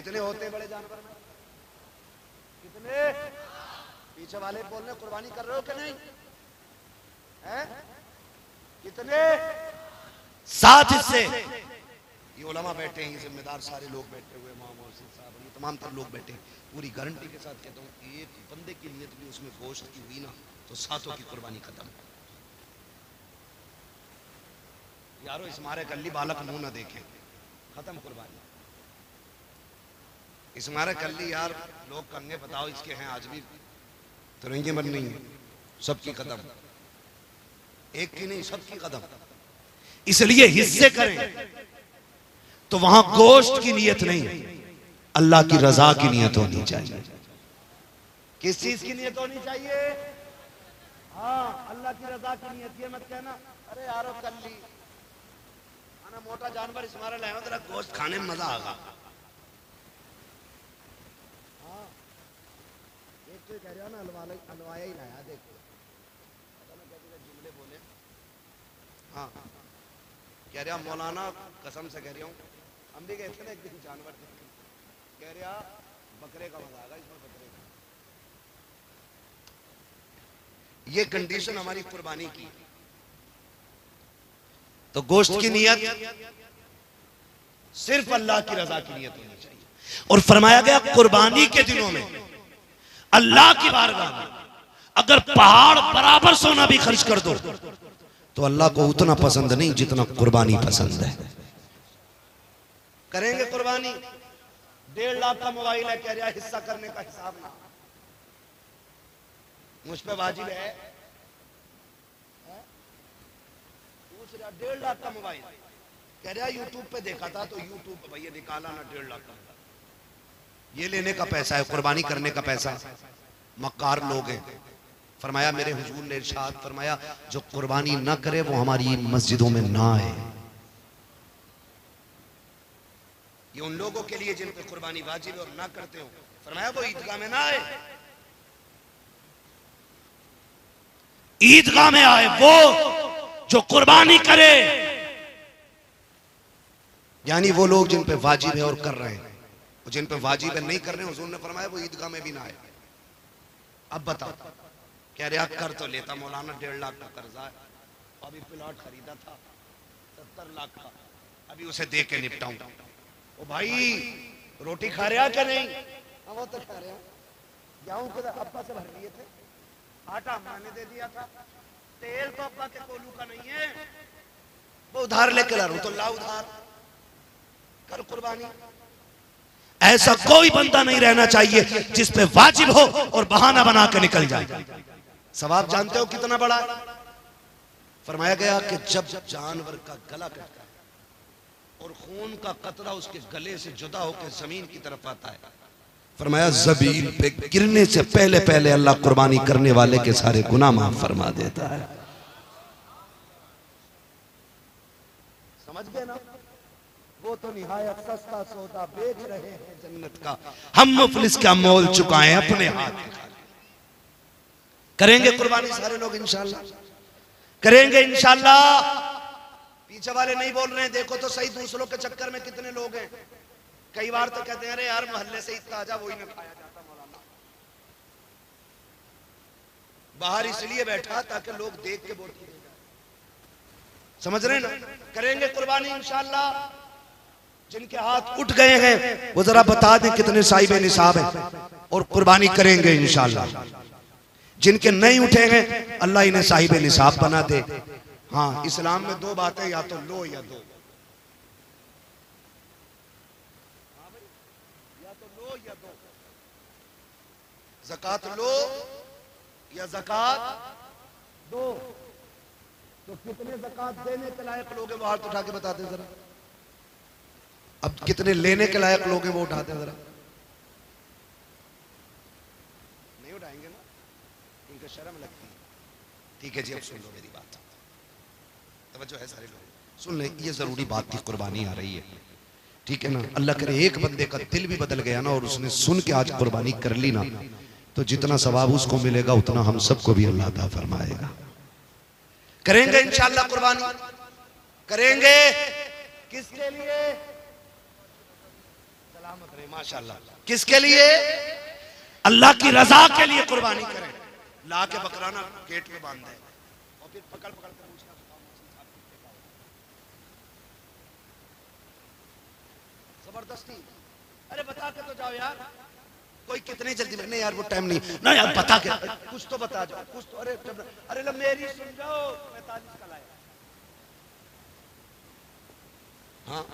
कितने होते बड़े जानवर में? कितने? पीछे वाले बोल रहे कुर्बानी कर रहे हो कि नहीं? हैं? कितने? 7 हिस्से। ये उलमा बैठे हैं, जिम्मेदार सारे लोग बैठे हुए, मौलवी साहब, ये तमाम तर लोग बैठे हैं। पूरी गारंटी के साथ कहता हूँ, एक बंदे की नियत भी उसमें गोश्त की हुई ना तो 7 की कुर्बानी खत्म। यारो इस मारे कल्ली बालक मुंह ना देखें, खत्म कुर्बानी। इस मारे कल्ली यार लोग कंगे बताओ इसके हैं आज भी तो रेंगे मन नहीं है, सबकी कदम, एक की नहीं सबकी कदम। इसलिए हिस्से करें तो वहां गोश्त की नियत नहीं, अल्लाह की रजा की नियत होनी चाहिए। किस चीज की नियत होनी चाहिए? हाँ, अल्लाह की रजा की नियत। ये मत कहना अरे यारो कल्ली आना मोटा जानवर इस मारे लाए तेरा गोश्त खाने में मजा आगा। हाँ, एक तो कह रहा ना हलवाया ही लाया, देखो जुमले बोले। हाँ, कह रहा मौलाना कसम से कह रहा हूँ, हम भी कहते ना एक दिन जानवर देख, कह रहा बकरे का मजा आएगा इसमें, बकरे का। ये कंडीशन हमारी कुर्बानी की। तो गोश्त की नियत सिर्फ अल्लाह की रजा की नियत होनी चाहिए। और फरमाया गया कुर्बानी के दिनों में अल्लाह की बारगाह में अगर पहाड़ बराबर सोना भी खर्च कर दो तो अल्लाह को उतना पसंद नहीं जितना कुर्बानी पसंद है। करेंगे कुर्बानी? 1.5 लाख का मोबाइल है, कह रहा हिस्सा करने का हिसाब ना मुझ पे वाजिब है? पूछ रहा 1.5 लाख का मोबाइल, कह रहा यूट्यूब पे देखा था तो यूट्यूब पे भैया निकाला ना 1.5 लाख का। ये लेने का पैसा है, कुर्बानी करने का पैसा। मक्कार लोग हैं। फरमाया मेरे हुजूर ने इरशाद फरमाया जो कुर्बानी ना करे वो हमारी मस्जिदों में ना आए। ये उन लोगों के लिए जिन पे कुर्बानी वाजिब है और ना करते हो, फरमाया वो ईदगाह में ना आए। ईदगाह में आए वो जो कुर्बानी करे, यानी वो लोग जिन पे वाजिब है और कर रहे हैं। जिन पे वाजिब है नहीं कर रहे, हुजूर ने फरमाया वो ईदगाह में भी ना आए। अब बताओ, कह रहे कर तो लेता मौलाना, 1.5 लाख का कर्जा है, अभी प्लॉट खरीदा था 70 लाख का, अभी उसे दे के निपटाऊं। ओ भाई रोटी खा रहा क्या नहीं? वो तो खा रहा, गेहूं को अब्बा से भर लिए थे, आटा मैंने दे दिया था, तेल तो अब्बा के कोलू का नहीं है, वो उधार लेके ला रहा हूं तो ला उधार, कर कुर्बानी। ऐसा कोई बंदा नहीं रहना चाहिए जिस पे वाजिब हो और बहाना बना के निकल जाए। सवाब जानते हो कितना बड़ा है? फरमाया गया कि जब जानवर का गला कटता है और खून का कतरा उसके गले से जुदा होकर जमीन की तरफ आता है, फरमाया जमीन पे गिरने से पहले पहले अल्लाह कुर्बानी करने वाले के सारे गुनाह माफ फरमा देता है। समझ गए ना? वो तो निहायत सस्ता सौदा बेच रहे हैं जन्नत का, हम मुफलिस का मोल चुकाएं अपने हाथ। करेंगे कुर्बानी सारे लोग इंशाल्लाह, करेंगे इंशाल्लाह। पीछे वाले नहीं बोल रहे हैं, देखो तो सही दूसरों के चक्कर में कितने लोग हैं। कई बार तो कहते हैं अरे यार मोहल्ले से इतना ताजा वही ना खाया जाता मौलाना, बाहर इसलिए बैठा ताकि लोग देख के बोलते हैं। समझ रहे ना? करेंगे कुर्बानी इंशाल्लाह। जिनके हाथ उठ गए हैं वो जरा बता दें कितने साहिब निसाब हैं और कुर्बानी करेंगे इंशाल्लाह। जिनके नहीं उठे हैं अल्लाह इन्हें साहिब निसाब बना दे। हाँ, इस्लाम में 2 बातें, या तो लो या दो, या तो लो या दो, ज़कात लो या ज़कात दो। तो कितने ज़कात देने के लायक लोग हैं वो हाथ उठा के बता दें जरा। अब कितने लेने के लायक लोग हैं वो उठाते हैं जरा। नहीं उठाएंगे ना, इनको शर्म लगती है। ठीक है जी, अब सुन लो मेरी बात, तवज्जो है सारे लोग सुन ले। ये जरूरी बात थी, कुर्बानी आ रही है, ठीक है ना? अल्लाह करे एक बंदे का दिल भी बदल गया ना और उसने सुन के आज कुर्बानी कर ली ना, तो जितना सवाब उसको मिलेगा उतना हम सबको भी अल्लाह अता फरमाएगा। करेंगे इंशाअल्लाह कुर्बानी, करेंगे। किसके लिए? माशाल्लाह। किसके लिए? अल्लाह की रजा के लिए कुर्बानी करें। ला के बकराना गेट पे बांध दे और फिर पकड़ पकड़ के पूछना जबरदस्ती। अरे बता के तो जाओ यार। कोई कितने जल्दी में? नहीं यार वो टाइम नहीं ना यार, बता के कुछ तो बता जाओ कुछ तो। अरे लो मेरी सुन जाओ, 45 का लाया। हाँ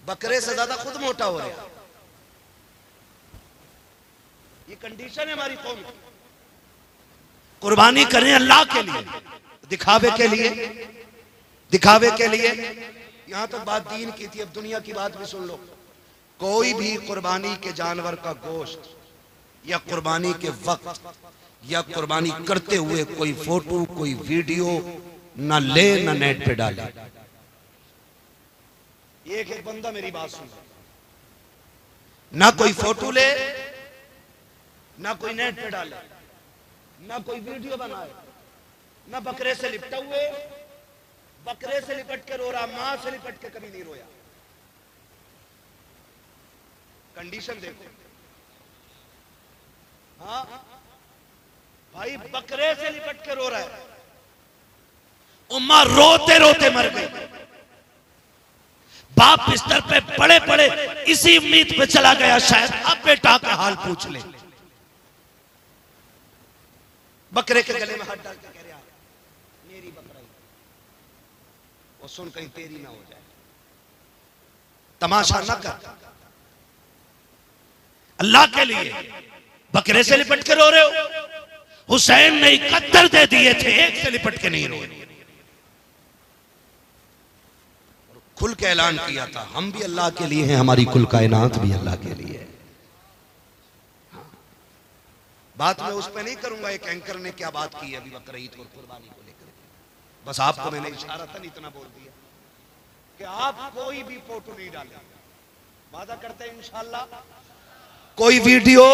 बकरे से ज्यादा खुद मोटा हो रहा है। ये कंडीशन है हमारी कौम की। कुर्बानी करें अल्लाह के लिए, दिखावे के लिए, दिखावे के लिए। यहां तक बात दीन की थी, अब दुनिया की बात भी सुन लो। कोई भी कुर्बानी के जानवर का गोश्त या कुर्बानी के वक्त या कुर्बानी करते हुए कोई फोटो कोई वीडियो ना ले ना नेट पे डाले। एक एक बंदा मेरी बात सुन, ना कोई फोटो ले ना कोई नेट पे डाले ना कोई वीडियो बनाए ना बकरे से लिपटा हुए। बकरे से लिपट के रो रहा, मां से लिपट के कभी नहीं रोया। कंडीशन देखो। हाँ भाई बकरे से लिपट के रो रहा है। उम्मा रोते रोते मर गई। बाप बिस्तर पे पड़े पड़े इसी उम्मीद पे चला गया शायद अब बेटा का हाल पूछ ले। बकरे के गले में हाथ डाल के कह रहा मेरी बकरा ही, वो सुन कहीं तेरी ना हो जाए। तमाशा ना कर। अल्लाह के लिए बकरे से लिपट के रो रहे हो। हुसैन ने 71 दे दिए थे, एक से लिपट के नहीं रोए। खुल के ऐलान किया था हम भी अल्लाह के लिए हैं, हमारी कुल कायनात भी अल्लाह के लिए है। बात मैं उस पर नहीं करूंगा एक एंकर ने क्या बात की अभी बकरा ईद और कुर्बानी को लेकर। बस आपको मैंने इशारा था इतना बोल दिया कि आप कोई भी फोटो नहीं डालें। वादा करते हैं इंशाअल्लाह कोई वीडियो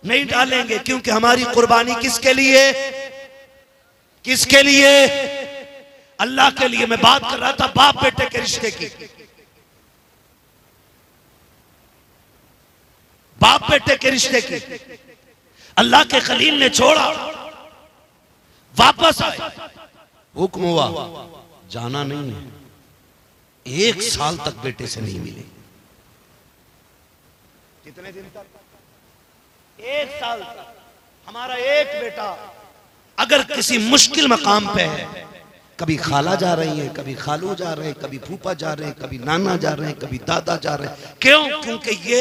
नहीं डालेंगे, क्योंकि हमारी कुर्बानी किसके लिए? किसके लिए? अल्लाह के लिए। मैं बात कर रहा था बाप बेटे के रिश्ते की। बाप बेटे के रिश्ते की अल्लाह के खलील ने छोड़ा, वापस आए, हुक्म हुआ जाना नहीं है। 1 साल तक बेटे से नहीं मिले। कितने दिन तक? 1 साल तक। हमारा एक बेटा अगर किसी मुश्किल मकाम पे है, कभी खाला जा रही है, कभी खालू जा रहे हैं, कभी फूफा जा रहे हैं, कभी नाना जा रहे हैं, कभी दादा जा रहे हैं। क्यों? क्योंकि ये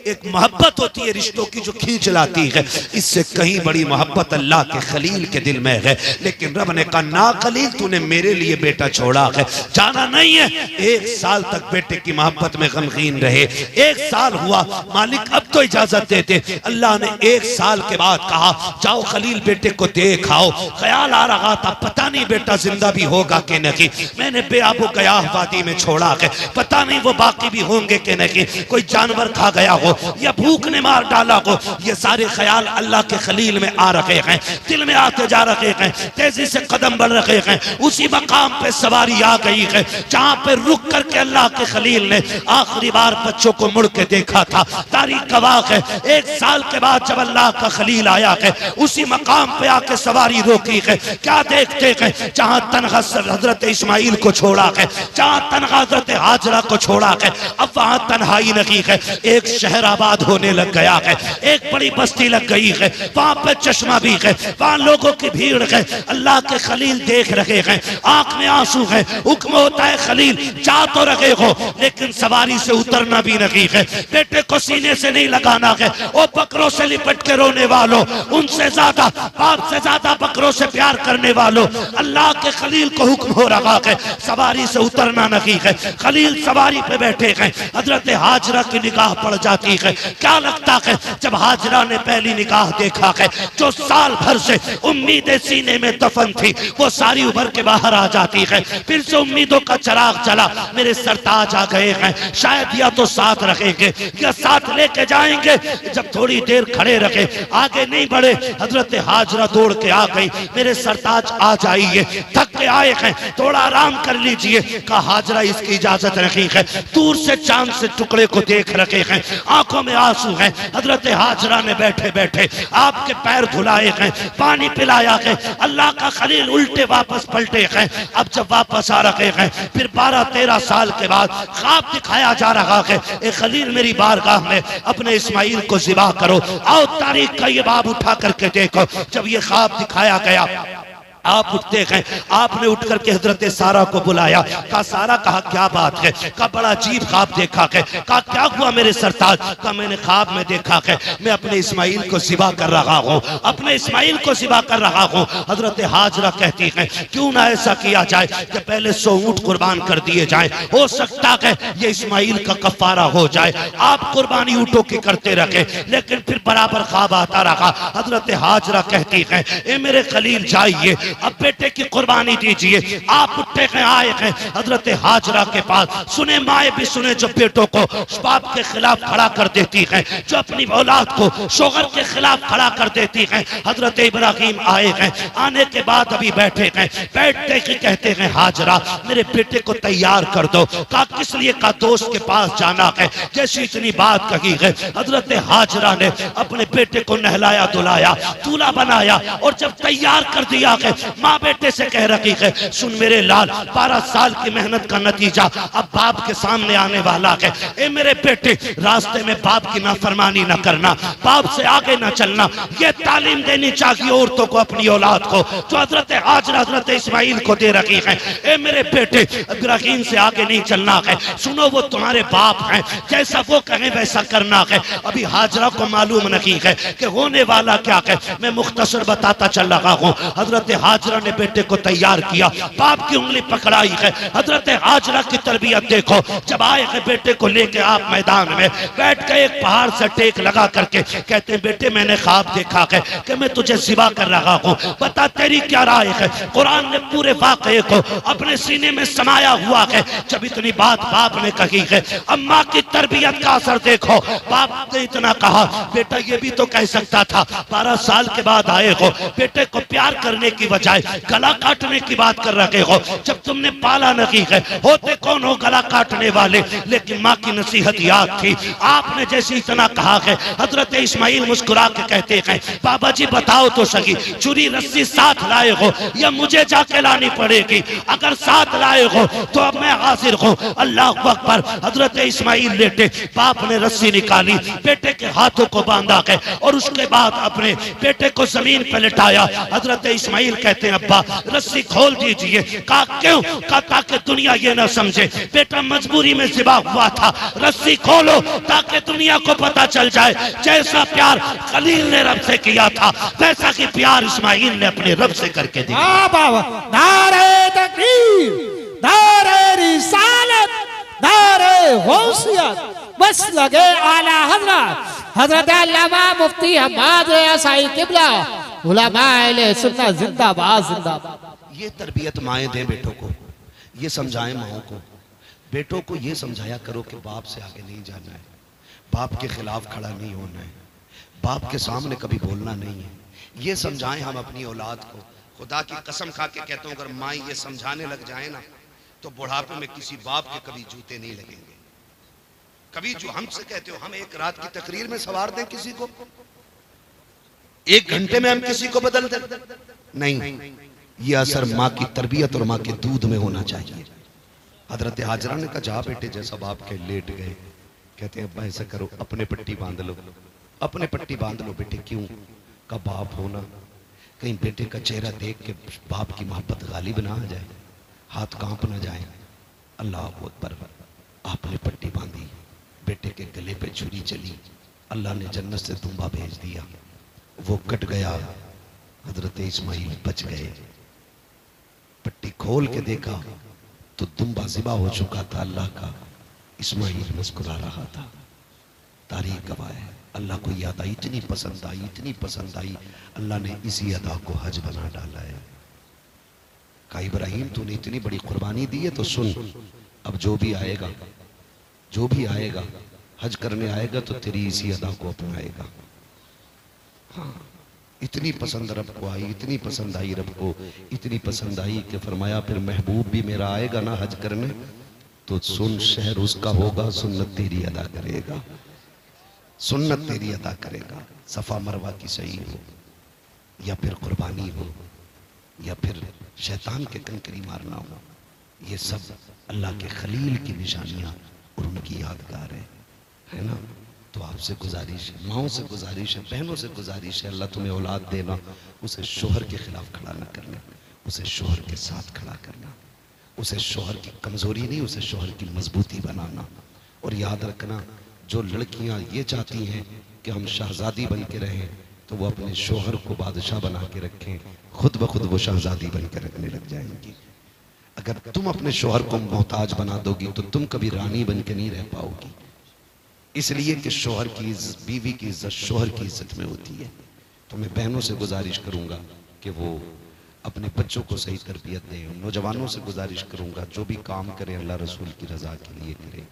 एक मोहब्बत होती है रिश्तों की जो खींच लाती है। इससे कहीं बड़ी मोहब्बत अल्लाह के खलील के दिल में है। लेकिन रब ने कहा ना खलील तूने मेरे लिए बेटा छोड़ा है, जाना नहीं है। 1 साल तक बेटे की मोहब्बत में गमगीन रहे। 1 साल हुआ, मालिक अब तो इजाजत दे दे। अल्लाह ने 1 साल के बाद कहा जाओ खलील बेटे को देख आओ। ख्याल आ रहा था पता नहीं बेटा जिंदा भी होगा कि नहीं। मैंने बेआबो गयाह वादी में छोड़ा है, पता नहीं वो बाकी भी होंगे कि नहीं। कोई जानवर खा गया हो या भूख ने मार डाला हो। ये सारे ख्याल अल्लाह के खलील में आ रहे हैं, दिल में आते जा रहे हैं, तेजी से कदम बढ़ रहे हैं। उसी मकाम पे सवारी आ गई है जहां पे रुक करके अल्लाह के खलील ने आखिरी बार बच्चों को मुड़ के देखा था। तारीख गवाह है 1 साल के बाद जब अल्लाह का खलील आया है उसी मकाम पे आके सवारी रोकी है। क्या देखते हैं? जहां तनहा हजरत इस्माइल को छोड़ा है, जहां तनहा हजरत हाजरा को छोड़ा है, अब वहां तन्हाई नहीं है। एक शहर आबाद होने लग गया है, एक बड़ी बस्ती लग गई है, वहां पे चश्मा भी है, वहां लोगों की भीड़ है। अल्लाह के खलील देख रहे हैं, आंख में आंसू है। हुक्म होता है खलील जा तो रहे हो लेकिन सवारी से उतरना भी नहीं है। बेटे को सीने से नहीं लगाना है। वो बकरों से लिपट के रोने वालों, उनसे ज्यादा बाप से ज्यादा बकरों से प्यार करने वालों, अल्लाह के खलील को हुक्म हो रहा है सवारी से उतरना नहीं है। खलील सवारी पे बैठे हैं, हजरत हाजरा की निगाह पड़ जाती जाती है। क्या लगता है जब हाजरा ने पहली निगाह देखा है, जो साल भर से उम्मीदें सीने में दफन थी वो सारी उभर के बाहर आ जाती है। फिर से उम्मीदों का चिराग जला, मेरे सरताज आ गए हैं, शायद या तो साथ रखेंगे या साथ लेके जाएंगे। जब थोड़ी देर खड़े रखे, आगे नहीं बढ़े, हजरत हाजरा दौड़ के आ गई, मेरे सरताज आ जाइए, थक के आए हैं, थोड़ा आराम कर लीजिए। कहा हाजरा इसकी इजाजत रखी है। दूर से चांद से टुकड़े को देख रखे हैं, आंखों में आंसू हैं। हजरत हाजरा ने बैठे बैठे आपके पैर धुलाए हैं, पानी पिलाया है। अल्लाह का खलील उल्टे वापस पलटे हैं। अब जब वापस आ रखे हैं, फिर 12-13 साल के बाद ख्वाब दिखाया जा रहा है, ए खलील मेरी बारगाह में अपने इस्माइल को ज़िबा करो, आओ तारीख का ये बाब उठा करके देखो। जब ये ख्वाब दिखाया गया, आप उठते हैं, आपने उठ करके हजरत सारा को बुलाया। कहा सारा, कहा क्या बात है? कहा बड़ा अजीब ख्वाब देखा है। कहा क्या हुआ मेरे सरताज? कहा मैंने ख्वाब में देखा है मैं अपने इस्माइल को ज़िबा कर रहा हूँ, अपने इस्माइल को ज़िबा कर रहा हूँ। हजरत हाजरा कहती है क्यों ना ऐसा किया जाए कि पहले 100 ऊँट कुर्बान कर दिए जाए, हो सकता है ये इस्माइल का कफारा हो जाए। आप कुर्बानी ऊँटों की करते रखे, लेकिन फिर बराबर ख्वाब आता रहा। हजरत हाजरा कहती है ए मेरे खलील जाइए, अब बेटे की कुर्बानी दीजिए। आप उठे हैं, आए हैं हजरत हाजरा के पास। सुने माए भी सुने जो बेटों को बाप के खिलाफ खड़ा कर देती हैं, जो अपनी औलाद को शोहर के खिलाफ खड़ा कर देती हैं। हजरत इब्राहिम आए हैं, आने के बाद अभी बैठे हैं, बैठते ही कहते हैं हाजरा मेरे बेटे को तैयार कर दो। कहा किस लिए? का दोस्त के पास जाना है। जैसी इतनी बात कही है, हजरत हाजरा ने अपने बेटे को नहलाया धुलाया, दूल्हा बनाया, और जब तैयार कर दिया है, माँ बेटे से कह रही है सुन मेरे लाल, 12 साल की मेहनत का नतीजा अब बाप के सामने आने वाला है। ए मेरे बेटे, रास्ते में बाप की नाफरमानी न करना, बाप से आगे न चलना। ये तालीम देनी चाहिए औरतों को अपनी औलाद को, जो हजरत हाजरा हजरत इस्माइल को दे रही है। ए मेरे बेटे, इब्राहिम से आगे नहीं चलना है। सुनो वो तुम्हारे बाप हैं, जैसा वो कहें वैसा करना है। अभी हाजरा को मालूम नहीं है कि होने वाला क्या है। मैं मुख्तसर बताता चल रहा हूँ। हजरत हाजरा ने बेटे को तैयार किया, बाप की उंगली पकड़ाई है। हजरत हाजरा की तरबियत देखो। जब आए हैं बेटे को लेके आप मैदान में बैठ के एक पहाड़ से टेक लगा करके कहते हैं बेटे मैंने ख्वाब देखा है कि मैं तुझे ज़िबा कर रहा हूँ, बता तेरी क्या राय है? कुरान ने पूरे वाक़े को अपने सीने में समाया हुआ है। जब इतनी बात बाप ने कही है, अम्मा की तरबियत का असर देखो। बाप ने इतना कहा बेटा ये भी तो कह सकता था 12 साल के बाद आए हो, बेटे को प्यार करने की बजाय गला काटने की बात कर रहे हो। जब तुमने पाला नहीं है, होते कौन हो गला काटने वाले? लेकिन माँ की नसीहत याद थी। आपने जैसे इतना कहा है, हजरत इस्माइल मुस्कुरा के कहते हैं बाबा जी बताओ तो सही, छुरी रस्सी साथ लाए हो या मुझे जाके लानी पड़ेगी? अगर साथ लाए हो तो अब मैं हाजिर हूँ। अल्लाह अकबर। हजरत इस्माइल लेटे, बाप ने रस्सी निकाली, बेटे के हाथों को बांधा है और उसके बाद अपने बेटे को जमीन पर लिटाया। हजरत इस्माइल कहते हैं अब्बा रस्सी खोल दीजिए। कहा क्यों? कहा ताकि दुनिया ये ना समझे बेटा मजबूरी में ज़िबा हुआ था। रस्सी खोलो ताकि दुनिया को पता चल जाए जैसा प्यार खलील ने रब से किया था वैसा कि प्यार इस्माइल ने अपने रब से करके दिया। नारे तकबीर, नारे रिसालत, नारे गौसियत, बस लगे आला हजरत हजरत अल्लामा मुफ्ती हम्माद असाई किबला उलमाए सुन्नत जिंदाबाद जिंदाबाद। ये तरबियत माएँ दें बेटों को, ये समझाएं माओं को। बेटों को ये समझाया करो कि बाप से आगे नहीं जाना है, बाप के खिलाफ खड़ा नहीं होना है, बाप के सामने कभी बोलना नहीं है। ये समझाएं हम अपनी औलाद को। खुदा की कसम खा के कहता हूँ अगर माँ ये समझाने लग जाए ना तो बुढ़ापे में किसी बाप के कभी जूते नहीं लगेंगे। कभी जो हमसे कहते हो हम एक रात की तकरीर में सवार दें किसी को, 1 घंटे में हम किसी को बदल दें? नहीं, ये असर माँ की तरबियत और माँ के दूध में होना चाहिए। हजरत हाजरा ने कहा जा बेटे, जैसा बाप के लेट गए। कहते हैं अब्बा ऐसा करो अपने पट्टी बांध लो, अपने पट्टी बांध लो बेटे। क्यों? का बाप होना, कहीं बेटे का चेहरा देख के बाप की मोहब्बत गालिब ना आ जाए, हाथ कांप ना जाए। अल्लाह अकबर। आपने पट्टी बांधी, बेटे के गले पे छुरी चली, अल्लाह ने जन्नत से दुम्बा भेज दिया, वो कट गया। हजरत इस्माइल बच गए। पट्टी खोल के देखा तो दुम्बा ज़िबा हो चुका था अल्लाह का। इस्माइल मुस्कुरा रहा था। तारीख गवाह है, अल्लाह को ये अदा इतनी पसंद आई, इतनी पसंद आई, अल्लाह ने इसी अदा को हज बना डाला है। कहा इब्राहिम तूने इतनी बड़ी कुर्बानी दी है तो सुन, अब जो भी आएगा हज करने आएगा तो तेरी इसी अदा को अपनाएगा। हाँ, इतनी पसंद रब को आई, इतनी पसंद आई रब को, इतनी पसंद आई कि फरमाया फिर महबूब भी मेरा आएगा ना हज करने तो सुन, शहर उसका होगा, सुन्नत तेरी अदा करेगा, सुन्नत तेरी अदा करेगा। सफा मरवा की सही हो या फिर कुर्बानी हो या फिर शैतान के कंकरी मारना हो, ये सब अल्लाह के खलील की निशानियां और उनकी यादगार है ना। तो आपसे गुजारिश है, माओं से गुजारिश है, बहनों से गुजारिश है, अल्लाह तुम्हें औलाद देना, उसे शोहर के खिलाफ खड़ा न करना, उसे शोहर के साथ खड़ा करना, उसे शोहर की कमजोरी नहीं, उसे शोहर की मजबूती बनाना। और याद रखना, जो लड़कियां ये चाहती हैं कि हम शहजादी बन के रहें तो वो अपने शोहर को बादशाह बना के रखें, खुद ब खुद वो शहजादी बन के रखने लग जाएंगी। अगर तुम अपने शोहर को मोहताज बना दोगी तो तुम कभी रानी बन के नहीं रह पाओगी, इसलिए कि शोहर की बीवी की इज्जत शोहर की इज्जत में होती है। तो मैं बहनों से गुजारिश करूंगा कि वो अपने बच्चों को सही तरबियत दें, नौजवानों से गुजारिश करूंगा जो भी काम करें अल्लाह रसूल की रजा के लिए करें।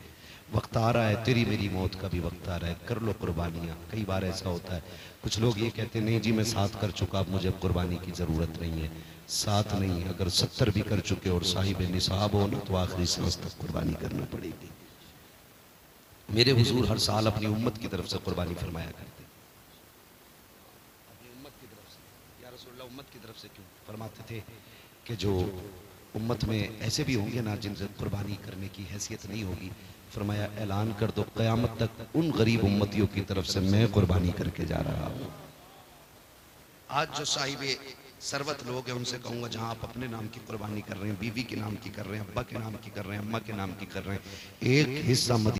वक्त आ रहा है, तेरी मेरी मौत का भी वक्त आ रहा है, कर लो कुर्बानियाँ। कई बार ऐसा होता है, कुछ लोग ये कहते हैं नहीं जी मैं 7 कर चुका, अब मुझे कुर्बानी की ज़रूरत नहीं है। 7 नहीं, अगर 70 भी कर चुके और साहिब निसाब हो ना तो आखिरी सांस तक कुर्बानी करना पड़ेगी। मेरे हुजूर हर साल अपनी उम्मत की तरफ से कुर्बानी फरमाया करते, अपनी उम्मत की तरफ से। या रसूलल्लाह उम्मत की तरफ से क्यों फरमाते थे कि जो उम्मत में ऐसे भी होंगे ना जिनसे कुर्बानी करने की हैसियत नहीं होगी, फरमाया ऐलान कर दो क़यामत तक उन गरीब उम्मतियों की तरफ से मैं कुर्बानी करके जा रहा हूँ। आज जो साहिबे सरवत लोग हैं उनसे कहूँगा जहाँ आप अपने नाम की कुर्बानी कर रहे हैं, बीवी के नाम की कर रहे हैं, अब्बा के नाम की कर रहे हैं, अम्मा के नाम की कर रहे हैं, एक हिस्सा